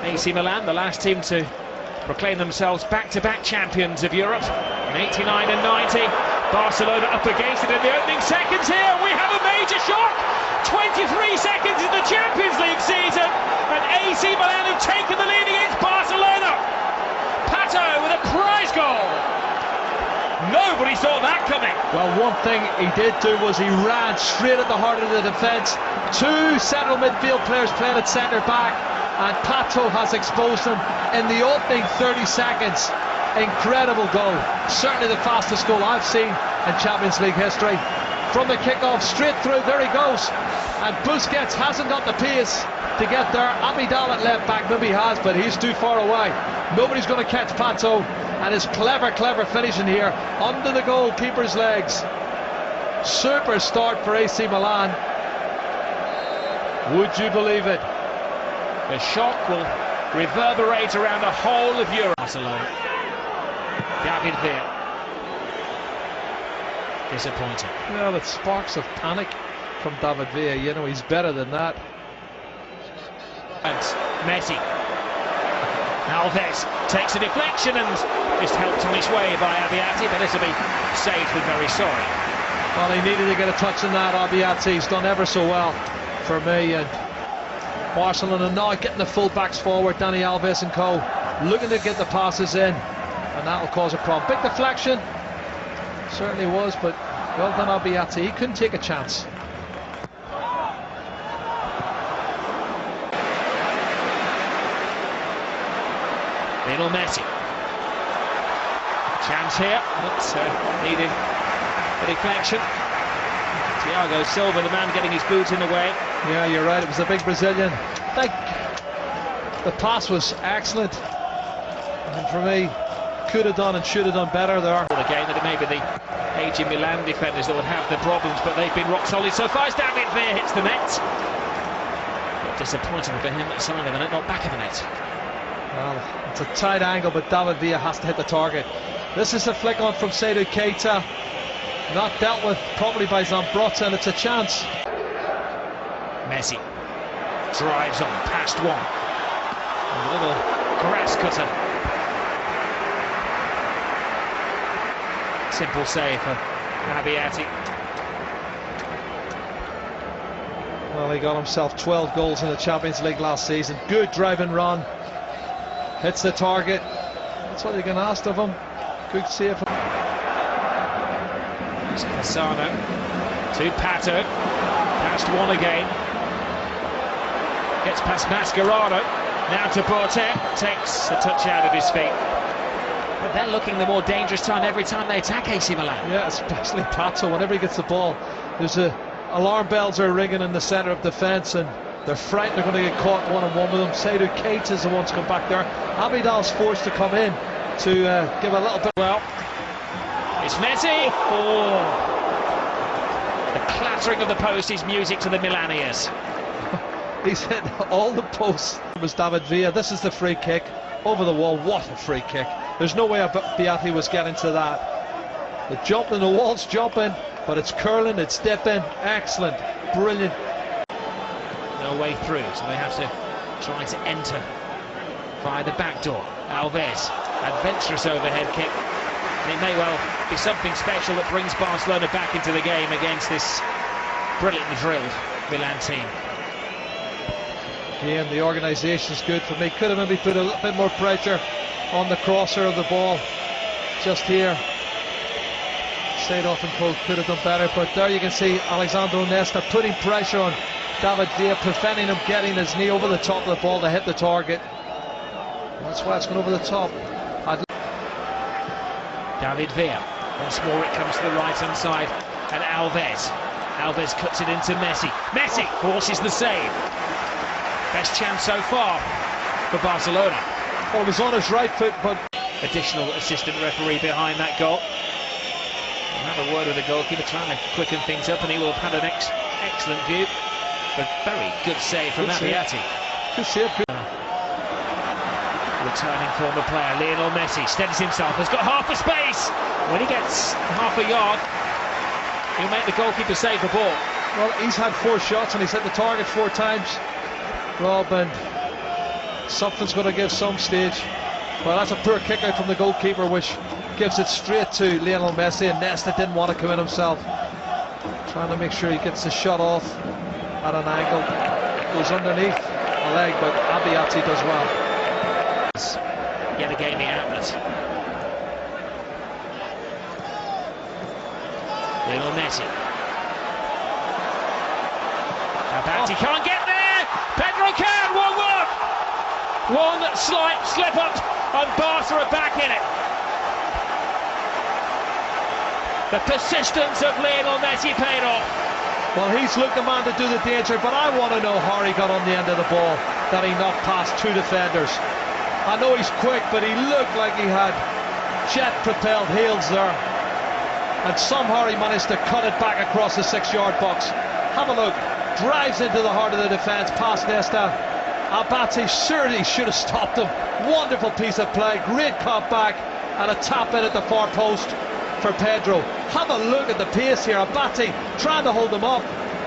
AC Milan, the last team to proclaim themselves back-to-back champions of Europe in 89 and 90. Barcelona up against it in the opening seconds here. We have a major shock. 23 seconds in the Champions League season, and AC Milan have taken the lead against Barcelona. Pato with a prize goal. Nobody saw that coming. Well, one thing he did do was he ran straight at the heart of the defence. Two central midfield players playing at centre back, and Pato has exposed him in the opening 30 seconds. Incredible goal. Certainly the fastest goal I've seen in Champions League history. From the kick-off, straight through, there he goes. And Busquets hasn't got the pace to get there. Abidal at left back, maybe he has, but he's too far away. Nobody's going to catch Pato, and his clever finishing here under the goalkeeper's legs. Super start for AC Milan. Would you believe it? The shock will reverberate around the whole of Europe. Barcelona. David Villa. Disappointing. Well, it sparks of panic from David Villa. You know, he's better than that. And Messi. Alves takes a deflection and just helped on his way by Abiati, but this will be saved with very sorry. Well, he needed to get a touch on that. Abiati, he's done ever so well for me. And Barcelona now getting the full-backs forward, Dani Alves and co, looking to get the passes in, and that will cause a problem. Big deflection, certainly was, but well done Abiati. He couldn't take a chance. Lionel Messi. Chance here, but needed a deflection. Thiago Silva, the man getting his boot in the way. Yeah, you're right, it was a big Brazilian. I think the pass was excellent, and for me, could have done and should have done better there. Again, that it may be the aging Milan defenders that would have the problems, but they've been rock solid so far as David Villa hits the net. But disappointing for him at side of the net, not back of the net. Well, it's a tight angle, but David Villa has to hit the target. This is a flick on from Seydou Keita, not dealt with probably by Zambrotta, and it's a chance. Messi drives on past one. A little grass cutter. Simple save for Abiati. Well, he got himself 12 goals in the Champions League last season. Good driving run. Hits the target. That's what you can ask of him. Good save. Cassano to Pato. Past one again. Gets past Mascherano. Now to Boateng. Takes a touch out of his feet. But they're looking the more dangerous time every time they attack AC Milan. Yeah, especially Pato. Whenever he gets the ball, there's alarm bells are ringing in the centre of defence, and they're frightened they're going to get caught one-on-one with him. Seydou Keita is the one to come back there. Abidal's forced to come in to give a little bit. Well, it's Messi. Oh, the clattering of the post is music to the Milan ears. He's hit all the posts. It was David Villa. This is the free kick over the wall. What a free kick! There's no way Abiati was getting to that. The jumping, the wall's jumping, but it's curling, it's dipping. Excellent, brilliant. No way through, so they have to try to enter via the back door. Alves, adventurous overhead kick. And it may well be something special that brings Barcelona back into the game against this brilliantly drilled Milan team. Again, the organisation's good for me. Could have maybe put a little bit more pressure on the crosser of the ball just here. Seydou and co could have done better, but there you can see Alexandro Nesta putting pressure on David Villa, preventing him getting his knee over the top of the ball to hit the target. That's why it's gone over the top. David Villa, once more it comes to the right hand side, and Alves cuts it into Messi. Messi forces the save. Best chance so far for Barcelona. Well, it was on his right foot, but additional assistant referee behind that goal. We'll have a word with the goalkeeper, trying to quicken things up, and he will have had an excellent view. But very good save from Abiati. Good save. Returning former player Lionel Messi steadies himself, has got half a space. When he gets half a yard, he'll make the goalkeeper save the ball. Well, he's had 4 shots and he's hit the target 4 times. Rob, and Something's going to give some stage. Well, that's a poor kick out from the goalkeeper, which gives it straight to Lionel Messi, and Nesta didn't want to come in himself. Trying to make sure he gets the shot off at an angle. Goes underneath the leg, but Abiati does well. Yet again the outlet. Lionel Messi. Abiati can't get there! Pedro can! 1-1! One slight slip up, and Barca are back in it. The persistence of Lionel Messi paid off. Well, he's looked the man to do the danger, but I want to know how he got on the end of the ball that he knocked past two defenders. I know he's quick, but he looked like he had jet-propelled heels there. And somehow he managed to cut it back across the 6-yard box. Have a look. Drives into the heart of the defence, past Nesta. Abate surely should have stopped him. Wonderful piece of play, great cut back, and a tap in at the far post for Pedro. Have a look at the pace here. Abate trying to hold him up.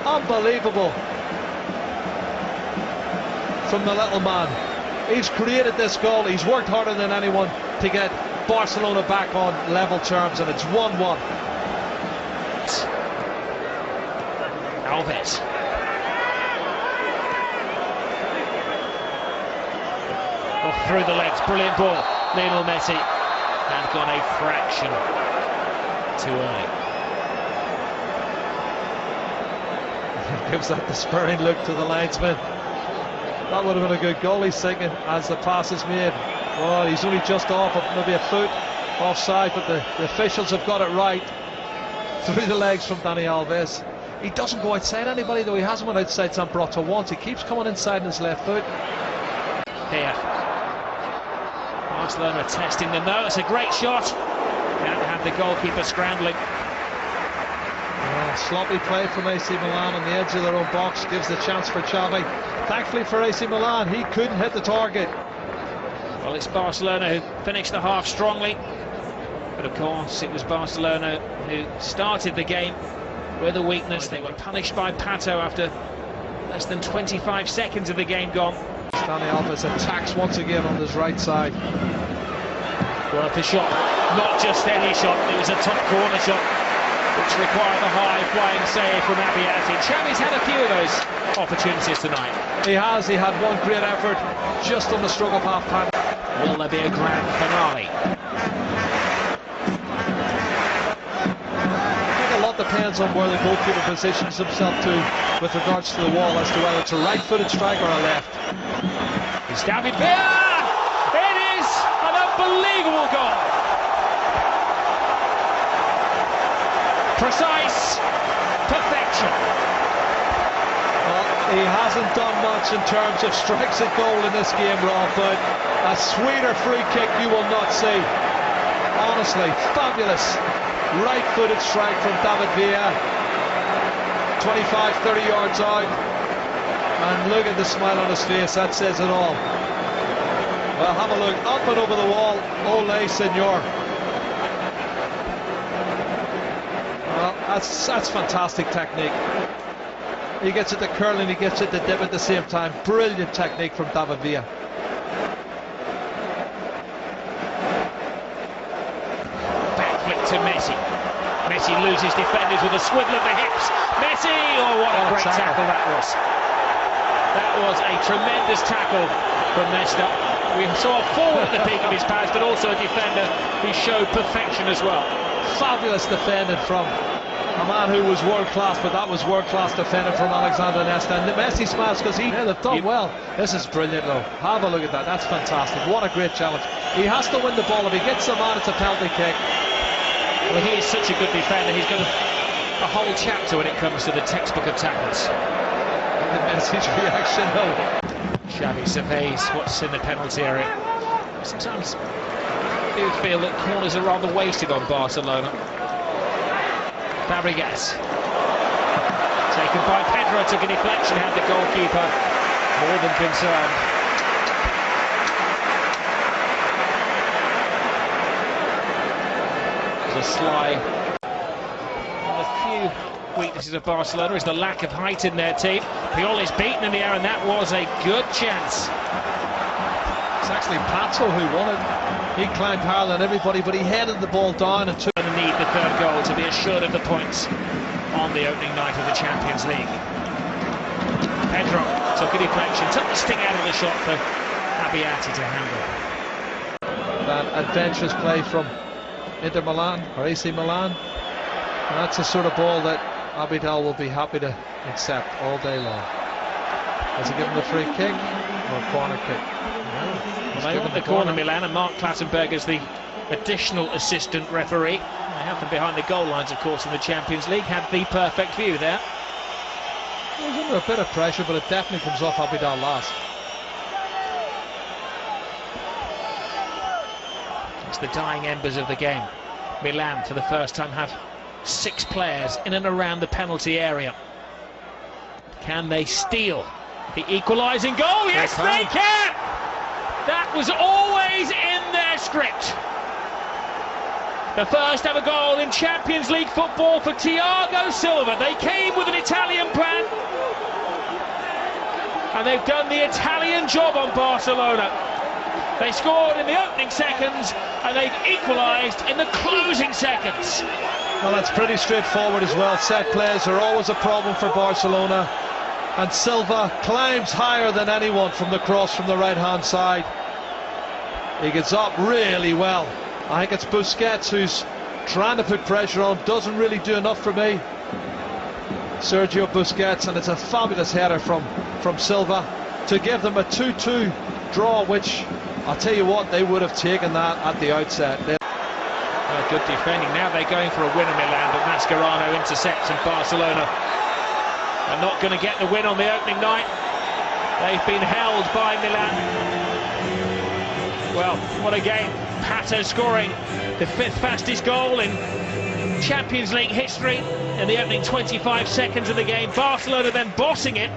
Unbelievable from the little man. He's created this goal. He's worked harder than anyone to get Barcelona back on level terms, and it's 1-1. Alves. Off through the legs, brilliant ball. Lionel Messi had gone a fraction too early. Gives that despairing look to the linesman. That would have been a good goal, he's thinking, as the pass is made. Well, he's only just off, maybe a foot offside, but the officials have got it right. Through the legs from Dani Alves. He doesn't go outside anybody, though. He hasn't went outside Zambrota once. He keeps coming inside in his left foot. Here, Barcelona testing the no. It's a great shot. Can't have the goalkeeper scrambling. Sloppy play from AC Milan on the edge of their own box. Gives the chance for Xavi. Thankfully for AC Milan, he couldn't hit the target. Well, it's Barcelona who finished the half strongly, but of course it was Barcelona who started the game with a weakness. They were punished by Pato after less than 25 seconds of the game gone. Dani Alves attacks once again on his right side. Worth a shot, not just any shot, it was a top corner shot, which required a high flying save from Abiati. Xavi's had a few of those opportunities tonight. He has. He had one great effort just on the stroke of half time. Will there be a grand finale? I think a lot depends on where the goalkeeper positions himself to with regards to the wall, as to whether it's a right-footed strike or a left. It's David Villa! It is an unbelievable goal! Precise perfection. Well, he hasn't done much in terms of strikes at goal in this game, Rob, but a sweeter free kick you will not see. Honestly, fabulous right-footed strike from David Villa. 25-30 yards out, and look at the smile on his face. That says it all. Well, have a look up and over the wall. Ole senor. Well, that's fantastic technique. He gets it to curl and he gets it to dip at the same time. Brilliant technique from David Villa. Back flick to Messi. Messi loses defenders with a swivel of the hips. Messi! Oh, what a great tackle that was. That was a tremendous tackle from Nesta. We saw a forward at the peak of his powers, but also a defender who showed perfection as well. Fabulous defending from a man who was world-class, but that was world-class defending from Alexander Nesta. And Messi smiles because they've done well. This is brilliant, though. Have a look at that. That's fantastic. What a great challenge. He has to win the ball. If he gets the man, it's a penalty kick. Well, he is such a good defender. He's got a whole chapter when it comes to the textbook of tackles. The Messi's reaction, though. Xavi surveys what's in the penalty area. Sometimes I do feel that corners are rather wasted on Barcelona. Fabregas. Taken by Pedro, took a deflection, had the goalkeeper more than concerned. There's a sly. A few weaknesses of Barcelona is the lack of height in their team. Pioli's beaten in the air, and that was a good chance. actually Pato who won it. He climbed higher than everybody, but he headed the ball down and took. Going to need the third goal to be assured of the points on the opening night of the Champions League. Pedro took a deflection, took the sting out of the shot for Abbiati to handle. That adventurous play from Inter Milan or AC Milan. And that's the sort of ball that Abidal will be happy to accept all day long. Has he given the free kick or a corner kick? Well, they want the corner, Milan, and Mark Clattenburg is the additional assistant referee. They have them behind the goal lines, of course, in the Champions League. Had the perfect view there. He was under a bit of pressure, but it definitely comes off Abidal last. It's the dying embers of the game. Milan, for the first time, have 6 players in and around the penalty area. Can they steal the equalising goal? Yes, they can! That was always in their script. The first ever goal in Champions League football for Thiago Silva. They came with an Italian plan, and they've done the Italian job on Barcelona. They scored in the opening seconds, and they've equalised in the closing seconds. Well, that's pretty straightforward as well. Set plays are always a problem for Barcelona, and Silva climbs higher than anyone from the cross from the right-hand side. He gets up really well. I think it's Busquets who's trying to put pressure on, doesn't really do enough for me. Sergio Busquets, and it's a fabulous header from Silva to give them a 2-2 draw, which I'll tell you what, they would have taken that at the outset. Good defending. Now they're going for a winner, Milan, but Mascherano intercepts, and Barcelona are not going to get the win on the opening night. They've been held by Milan. Well, what a game. Pato scoring the 5th fastest goal in Champions League history in the opening 25 seconds of the game. Barcelona then bossing it.